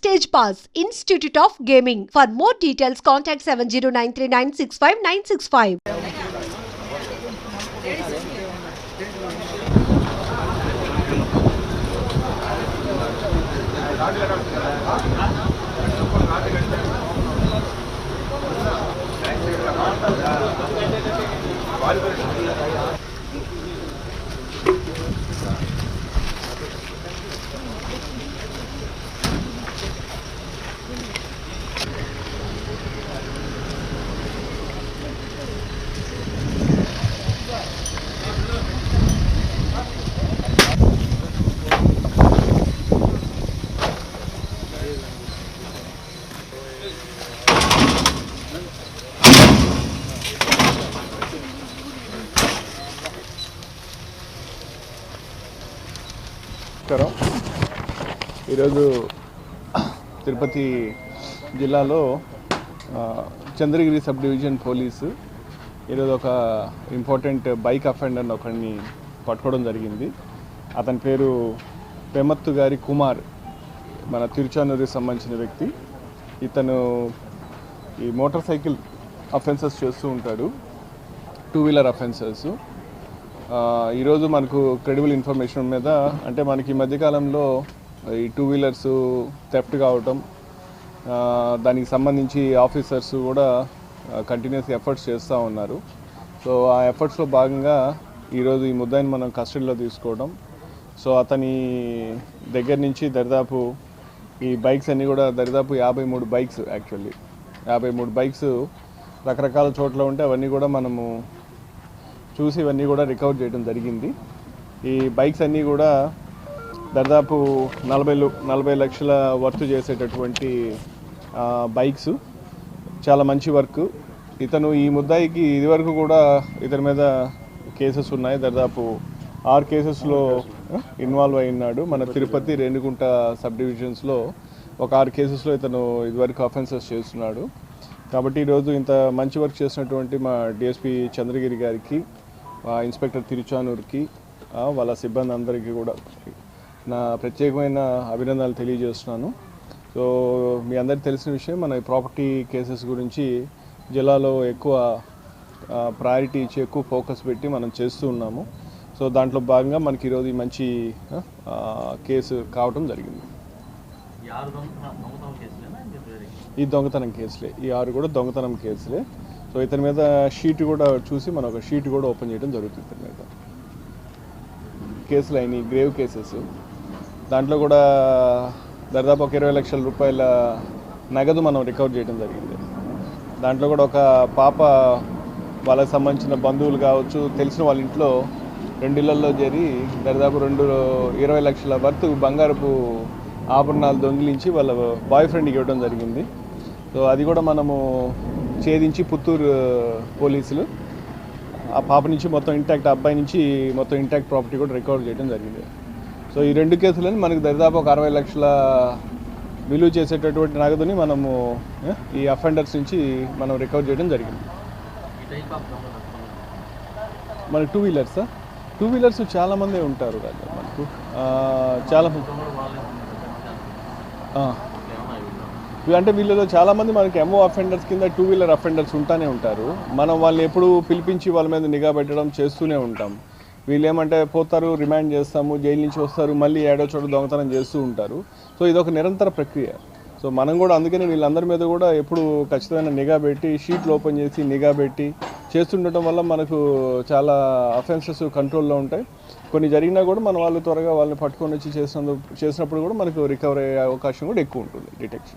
Stage Pass, Institute of Gaming. For more details, contact 7093965965965. ఈరోజు తిరుపతి జిల్లాలో Chandragiri sub division police ఈరోజు ఒక ఇంపార్టెంట్ బైక్ అఫెండర్ని ఒకరిని పట్టుకోవడం జరిగింది. అతని పేరు పెమత్తు గారి కుమార్, మన తిరుచానూరుకి సంబంధించిన వ్యక్తి. ఇతను ఈ మోటార్ సైకిల్ అఫెన్సెస్ చేస్తూ ఉంటాడు, 2 వీలర్ అఫెన్సెస్. ఈరోజు మనకు క్రెడిబుల్ ఇన్ఫర్మేషన్ మీద, అంటే మనకి ఈ మధ్యకాలంలో ఈ 2 వీలర్స్ థెఫ్ట్ కావటం, దానికి సంబంధించి ఆఫీసర్స్ కూడా కంటిన్యూస్ ఎఫర్ట్స్ చేస్తూ ఉన్నారు. సో ఆ ఎఫర్ట్స్లో భాగంగా ఈరోజు ఈ ముద్దాయిని మనం కస్టడీలో తీసుకోవడం. సో అతని దగ్గర నుంచి దరిదాపు ఈ బైక్స్ అన్నీ కూడా దరిదాపు 53 బైక్స్, యాక్చువల్లీ 53 బైక్స్ రకరకాల చోట్ల ఉంటే అవన్నీ కూడా మనము చూసి ఇవన్నీ కూడా రికవర్ చేయడం జరిగింది. ఈ బైక్స్ అన్నీ కూడా దాదాపు 40 లక్షల వర్త్ చేసేటటువంటి బైక్స్. చాలా మంచి వర్క్. ఇతను ఈ ముద్దాయికి ఇదివరకు కూడా ఇతని మీద కేసెస్ ఉన్నాయి. దాదాపు 6 కేసెస్లో ఇన్వాల్వ్ అయి ఉన్నాడు. మన తిరుపతి, రేణిగుంట సబ్ డివిజన్స్లో ఒక 6 కేసెస్లో ఇతను ఇదివరకు అఫెన్సెస్ చేస్తున్నాడు. కాబట్టి ఈరోజు ఇంత మంచి వర్క్ చేసినటువంటి మా డిఎస్పీ చంద్రగిరి గారికి, ఇన్స్పెక్టర్ తిరుచానూరుకి, వాళ్ళ సిబ్బంది అందరికీ కూడా నా ప్రత్యేకమైన అభినందనలు తెలియజేస్తున్నాను. సో మీ అందరికీ తెలిసిన విషయం, మన ప్రాపర్టీ కేసెస్ గురించి జిల్లాలో ఎక్కువ ప్రయారిటీ ఇచ్చి ఎక్కువ ఫోకస్ పెట్టి మనం చేస్తూ ఉన్నాము. సో దాంట్లో భాగంగా మనకి ఈరోజు ఈ మంచి కేసు కావటం జరిగింది. ఈ దొంగతనం కేసులే, ఈ 6 కూడా దొంగతనం కేసులే. సో ఇతని మీద షీట్ కూడా చూసి మనం ఒక షీట్ కూడా ఓపెన్ చేయడం జరుగుతుంది. ఇతని మీద కేసులు అయినాయి, గ్రేవ్ కేసెస్. దాంట్లో కూడా దాదాపు ఒక 20 లక్షల రూపాయల నగదు మనం రికవర్ చేయడం జరిగింది. దాంట్లో కూడా ఒక పాప, వాళ్ళకి సంబంధించిన బంధువులు కావచ్చు, తెలిసిన వాళ్ళ ఇంట్లో 2 ఇళ్లలో చేరి దాదాపు 20 లక్షల వర్త్ బంగారపు ఆభరణాలు దొంగిలించి వాళ్ళ బాయ్ ఫ్రెండ్కి ఇవ్వడం జరిగింది. సో అది కూడా మనము ఛేదించి పుత్తూరు పోలీసులు ఆ పాప నుంచి మొత్తం ఇంటాక్ట్, అబ్బాయి నుంచి మొత్తం ఇంటాక్ట్ ప్రాపర్టీ కూడా రికవర్ చేయడం జరిగింది. సో ఈ 2 కేసులని మనకు దాదాపు ఒక 60 లక్షల విలువ చేసేటటువంటి నగదుని మనము ఈ అఫెండర్స్ నుంచి మనం రికవర్ చేయడం జరిగింది. మనకు 2 వీలర్స్ చాలామంది ఉంటారు కదా మనకు, చాలా అంటే వీళ్ళలో చాలామంది మనకి ఎంఓ అఫెండర్స్ కింద 2 వీలర్ అఫెండర్స్ ఉంటానే ఉంటారు. మనం వాళ్ళని ఎప్పుడు పిలిపించి వాళ్ళ మీద నిఘా పెట్టడం చేస్తూనే ఉంటాం. వీళ్ళు ఏమంటే పోతారు, రిమాండ్ చేస్తాము, జైలు నుంచి వస్తారు, మళ్ళీ ఏడో చోట దొంగతనం చేస్తూ ఉంటారు. సో ఇదొక నిరంతర ప్రక్రియ. సో మనం కూడా అందుకని వీళ్ళందరి మీద కూడా ఎప్పుడు ఖచ్చితమైన నిఘా పెట్టి, షీట్లు ఓపెన్ చేసి నిఘా పెట్టి చేస్తుండటం వల్ల మనకు చాలా అఫెన్సెస్ కంట్రోల్లో ఉంటాయి. కొన్ని జరిగినా కూడా మన వాళ్ళు త్వరగా వాళ్ళని పట్టుకొని వచ్చి చేసినప్పుడు కూడా మనకు రికవర్ అయ్యే అవకాశం కూడా ఎక్కువ ఉంటుంది, డిటెక్షన్.